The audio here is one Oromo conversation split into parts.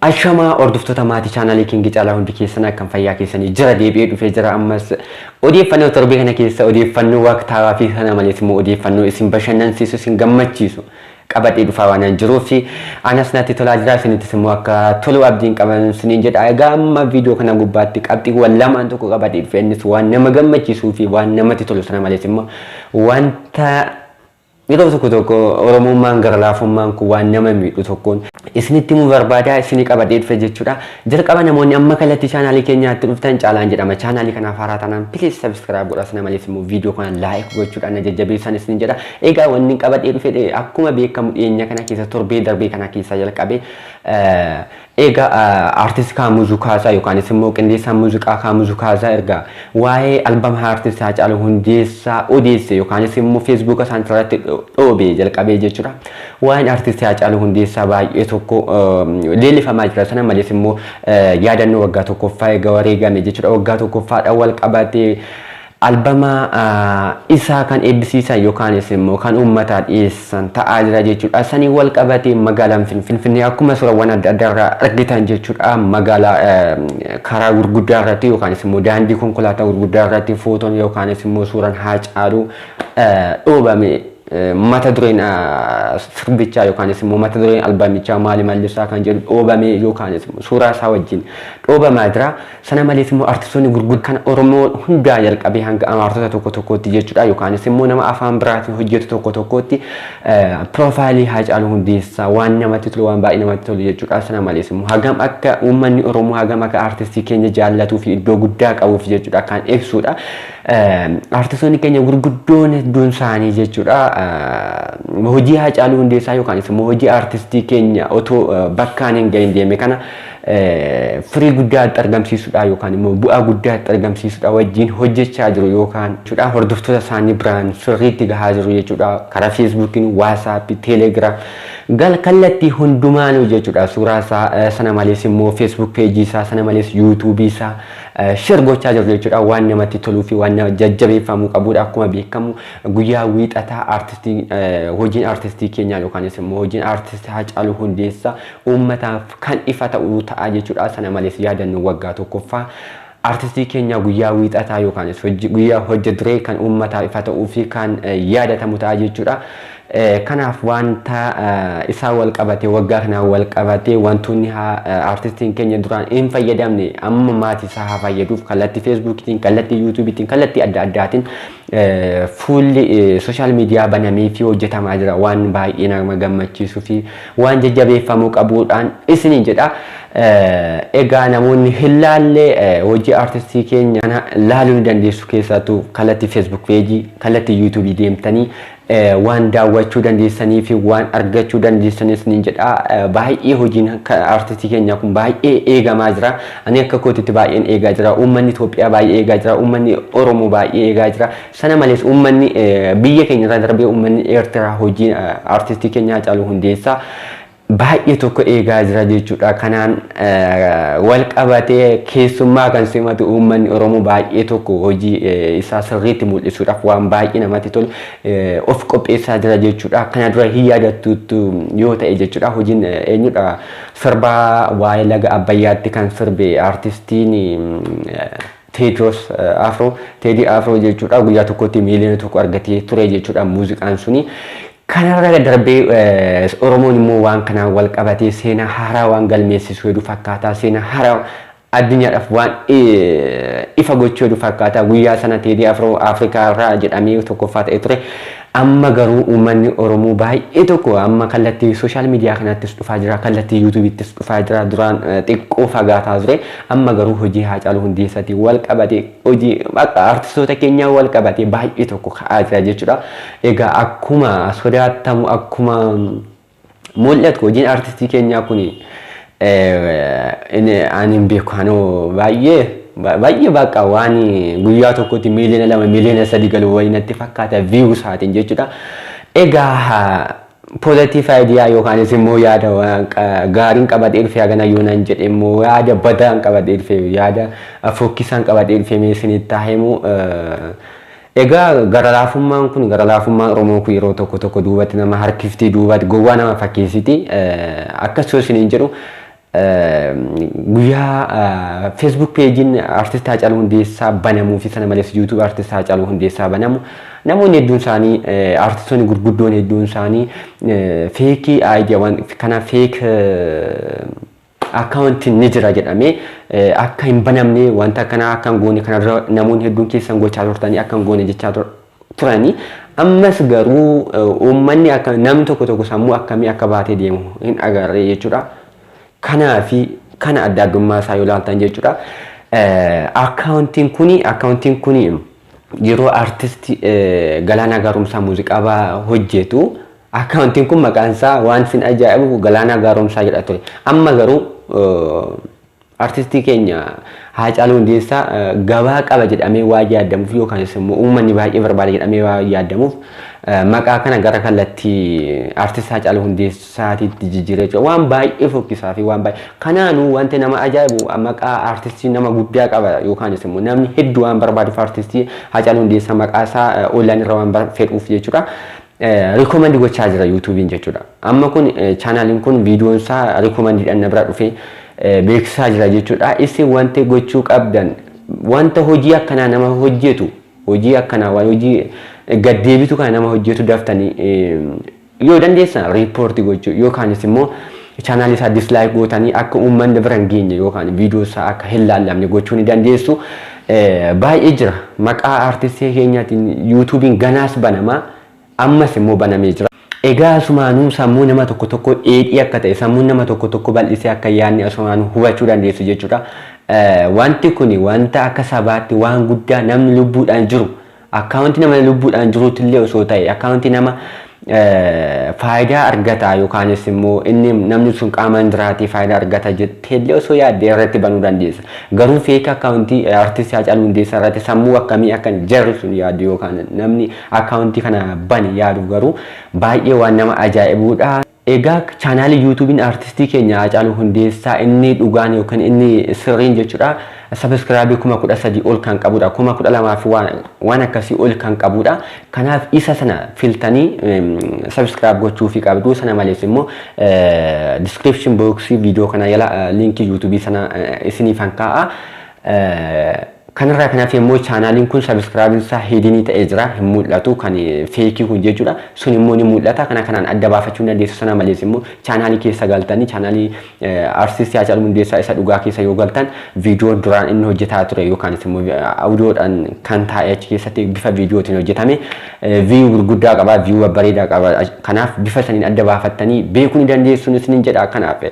Ashama hordoftoota maatii chaanaalii King caalaa hundi keessan akkam fayyaa keessanii jira deebi'ee dhufee jira ammas odeeffannoo torbee kana keessa odeeffannoo waqtaawaa fi sana malees immoo odeeffannoo isin bashannansiisu isin gammachiisu qabadhee dhufaa waan jiruu fi anas natti tolaa jira isinittis immoo akka tolu abdiin qaban isiniin jedha. Egaa amma viidiyoo kana gubbaatti qabxiiwwan lamaan tokko qabadhee dhufe innis waan nama gammachiisuu fi waan namatti tolu sana malees immoo wanta Itu tokko oromummaan gara laafummaan kun waan nama miidhu tokkoon isinitti mu barbaadaa isinii qabadhee dhufe jechuudha. Jalqaba namoonni amma kallattii chaanaalii keenyaatti dhuftan caalaan jedhama. Chaanaalii kanaaf haaraa taanaan please subscribe godhaa sana malees immoo viidiyoo kana like gochuudhaan na jajjabeessan isiniin jedha. Egaa wanni qabadhee dhufe akkuma beekamu dhiyeenya kana keessa torbee darbee kana keessa jalqabee artist Kaamuzuu Kaasaa yookaan immoo qindeessaa muuziqaa Kaamuzuu Kaasaa erga waa'ee albama artist Haacaaluu Hundeessaa odeesse yookaan immoo Facebook isaan irratti dhoobe jalqabee jechuudha. Waa'een artist Haacaaluu Hundeessaa baay'ee tokko leellifamaa jira sana malees immoo yaadannoo waggaa tokkoffaa eega wareegame jechuudha. Waggaa tokkoffaadhaan wal qabatee albama isaa kan eebbisiisan yookaan immoo kan uummataa dhiyeessan ta'aa jira jechuudha. Sanii wal qabatee magaalaan Finfinnee akkuma suurawwan adda addaa irraa argitan jechuudha. Magaalaa karaa gurguddaa irratti yookaan immoo daandii konkolaataa gurguddaa irratti footoon yookaan immoo suuraan Haacaaluu dhoobame. Mata dureen sirbichaa yookaan immoo mata dureen albamichaa maali mallisaa kan jedhu dhoobame yookaan immoo suuraa isaa wajjin dhoobamaa jira. Sana malees immoo artistoonni gurguddoo kan Oromoo hundaa jalqabee hanga amartoota tokko tokkotti jechuudha yookaan immoo nama afaan biraatiin hojjetu tokko tokkotti piroofaayilii Haacaaluu Hundeessaa waan namatti tolu waan baay'ee namatti tolu jechuudha. Sana malees immoo hagam akka uummanni Oromoo hagam akka artistii keenya jaallatuu fi iddoo guddaa qabuuf jechuudha kan ibsudha. Artistoonni keenya gurguddoon hedduun isaanii jechuudha. Hojii Haacaaluu Hundeessaa yookaan immoo hojii artistii keenya otoo bakkaan hin gahin deeme kana firii guddaatti argamsiisuudha yookaan immoo bu'aa guddaatti argamsiisuudha wajjin hojjechaa jiru yookaan jechuudha. Hordoftoota isaanii biraan sirriitti gahaa jiru jechuudha. Karaa Feesbuukiin, Waatsaappii, Teelegiraam kallattii hundumaanuu jechuudha. Suuraa isaa sana malees immoo Feesbuuk peejii isaa sana malees yuutuubii isaa share gochaa jiru jechuudha. Waan namatti toluu fi waan jajjabeeffamuu qabudha. Akkuma beekamu guyyaa wiixataa artistii hojiin artistii keenyaa yookaan immoo hojiin artistii Haacaaluu Hundeessaa uummataaf kan ifa ta'uu ta'a jechuudha. Sana malees yaadannoo waggaa tokkoffaa artistii keenya guyyaa wiixataa yookaan guyyaa hojii duree kan uummataaf ifa ta'uu fi kan yaadatamu ta'a jechuudha. Kanaaf wanta isaa wal qabatee waggaa kana wal qabatee wantoonni artistiin keenya duraan hin fayyadamne amma maatii isaa haa fayyaduuf kallattii Feesbuukiitiin, kallattii yuutuubiitiin, kallattii adda addaatiin fuulli sooshaal miidiyaa banamee fi hojjetamaa jira. Waan baay'ee nama gammachiisuu fi waan jajjabeeffamuu qabuudhaan isiniin jedha. Egaa namoonni hin laalle hojii artistii keenya kana laaluu ni dandeessu keessattuu kallattii Feesbuuk peejii, kallattii yuutuubii deemtanii waan daawwachuu dandeessanii fi waan argachuu dandeessanis ni jedha. Baay'ee hojiin artistii keenya kun baay'ee eegamaa jira. Ani akka kootitti baay'een eegaa jira. Uummanni Itoophiyaa baay'ee eegaa jira. Uummanni Oromoo baay'ee eegaa jira. Sana malees uummanni biyya keenya irraa darbee uummanni Eertiraa hojiin artistii keenya Haacaaluu Hundeessaa baay'ee tokko eegaa jira jechuudha. Kanaan wal qabatee keessummaa kan simatu uummanni Oromoo baay'ee tokko hojii isaa sirriitti mul'isuudhaaf waan baay'ee namatti tolu of qopheessaa jira jechuudha. Kana dura hin yaadattuutu yoo ta'e jechuudha. Hojiin eenyudha sirbaa waa'ee laga Abbayyaatti kan sirbe artistiin Teedii Afroo jechuudha. Guyyaa tokkotti miiliyoona tokko argatee ture jechuudha muuziqaan suni. Kanarra darbee Oromoon immoo waan kanaan wal qabatee seenaa haaraa waan galmeessisuu hedduu fakkaataa seenaa haaraa addunyaadhaaf waan ifa gochuu hedduu fakkaataa guyyaa sana Teedii Afroo Afrikaa irraa jedhamee tokkoffaa ta'ee ture. Amma garuu uummanni Oromoo baay'ee tokko amma kallattii sooshaal miidiyaa kanattis dhufaa jira, kallattii yuutuubiittis dhufaa jira. Duraan xiqqoo fagaataa ture. Amma garuu hojii Haacaaluu Hundeessaatii wal qabatee hojii artistoota keenyaa wal qabatee baay'ee tokko ka'aa jira jechuudha. Egaa akkuma sodaatamu akkuma mul'atu hojiin artistii keenyaa kuni ani hin beeku anoo baay'ee bakka waan guyyaa tokkotti miiliyoona 2 miiliyoona 3 galu wayinatti fakkaata view isaatiin jechuudha. Egaa positive idea yookaan immoo yaada gaariin qabadhee dhufee hagana yoonaan jedhe immoo yaada badaan qabadhee dhufee yaada fokkisaan qabadhee dhufee meesinitti taa'emu. Egaa gara laafummaan kun gara laafummaan Oromoo kun yeroo tokko duubatti nama harkiftii duubatti gowwaa nama fakkeessiti. Akkasumas hin jedhu guyyaa Facebook page artist Haacaaluu Hundeessaa banamuu fi sana malees YouTube artist Haacaaluu Hundeessaa banamu namoonni hedduun isaanii artistoonni gurguddoon hedduun isaanii fake idea waan kana fake account ni jira jedhamee akka hin banamne wanta kana akka hin goone kana namoonni hedduun keessan gochaa turtanii akka hin goone jechaa turani ammas garuu uummanni akka namni tokko sammuu akkamii akka baatee deemu hin agarre jechuudha. Kanaafi kana adda addummaa isaa yoo ilaaltan jechuudha. Accountiin kuni yeroo artist Galaanaa Gaaromsaa muuziqaa hojjetu accountiin kun maqaan isaa waan sin ajaa'ibu Galaanaa Gaaromsaa jedha ture. Amma garuu artistii keenya Haacaaluu Hundeessaa gabaa qaba jedhamee waa yaadamuuf yookaan immoo uummanni baay'ee barbaada jedhamee waa yaadamuuf maqaa kana gara kallattii artist Haacaaluu Hundeessaatiitti jijjiiree jira. Waan baay'ee fokkisaa fi waan baay'ee kanaanuu wanti nama ajaa'ibu maqaa artistii nama guddaa qaba yookaan immoo namni hedduu waan barbaaduuf artistii Haacaaluu Hundeessaa maqaa isaa online irra waan fedhuuf jechuudha. Recommend gochaa jira YouTube'n jechuudha. Amma kun channelin kun videoon isaa recommendiidhaan na bira dhufee beeksisaa jira jechuudha. Isin wanti gochuu qabdan wanta hojii akkanaa nama hojjetu hojii akkanaa waan hojii gaddeebitu kana nama hojjetu daftanii yoo dandeessan report gochuu yookaan immoo channel isaa dislike gootanii akka uummanni bira hin geenye yookaan video isaa akka hin laallamne gochuu ni dandeessu. Baay'ee jira maqaa artistii keenyaatiin YouTube'n ganaas banama ammas immoo banamee jira. Egaa asumaanuu sammuu nama tokko dheedhii akka ta'e sammuu nama tokko bal'isee akka yaadni asumaanuu hubachuu dandeessu jechuudha. Wanti kuni wanta akka sabaatti waan guddaa namni lubbuudhaan jiru akkaawuntii nama lubbuudhaan jiruutti illee osoo ta'e akkaawuntii nama faayidaa argata yookaanis immoo inni namni sun qaamaan jiraatee faayidaa argata jettee illee osoo yaadde irratti banuu dandeessa. Garuu feeka akkaawuntii artistii Haacaaluu Hundeessaa irratti sammuu akkamii akka jarri sun yaadu yookaan namni akkaawuntii kana bane yaadu garuu baay'ee waan nama ajaa'ibuudha. Egaa channel YouTube'n artistii keenya Haacaaluu Hundeessaa inni dhugaan yookaan inni sirriin jechuudha. Subscribe 13,000 ol kan qabudha. 12,000 fi waan akkasii ol kan qabudha. Kanaaf isa sana filtanii subscribe gochuu fi qabdu sana malees immoo description box video kana yala link YouTube sana isiniif kaa'a. Kanarraa kanaaf immoo channelin kun subscribe isaa hidinii ta'ee jira hin mul'atu kan fake kun jechuudha. Sun immoo ni mul'ata kanaan adda baafachuu dandeessu sana malees immoo channelii keessa galtanii channelii artist Haacaaluu Hundeessaa isa dhugaa keessa yoo galtan video duraan inni hojjetaa ture yookaan immoo audioodhaan kan taa'e achi keessatti bifa videootiin hojjetame view gurguddaa qaba view babbareedaa qaba. Kanaaf bifa saniin adda baafattanii beekuu ni dandeessu isiniin jedha. Kanaaf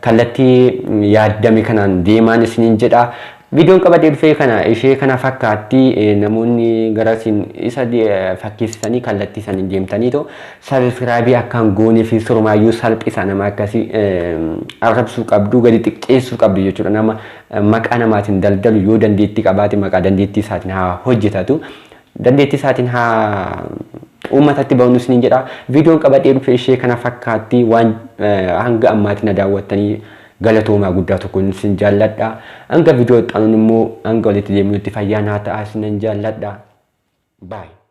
kallattii yaaddame kanaan deemaan isiniin jedha. Videoon qabatee dhufee kana ishee kana fakkaatti namoonni garasiin isa fakkeessanii kallattii isaanii deemtanii too subscribe akkaan goonee fi surmaayyuu salphisa nama akkasii arrabsuu qabdu gadi xiqqeessuu qabdu jechuudha. Nama maqaa namaatiin daldalu yoo dandeettii qabaate maqaa dandeettii isaatiin haa hojjetatu. Dandeettii isaatiin haa uummatatti ba'uun isiniin jedha. Videoon qabatee dhufee ishee kana fakkaatti waan hanga ammaatiin na daawwattanii galatoomaa guddaa tokko isin jaalladha. Hanga video xanuun immoo hanga walitti deemnutti fayyaa naa ta'aa isinan jaalladha. Bye.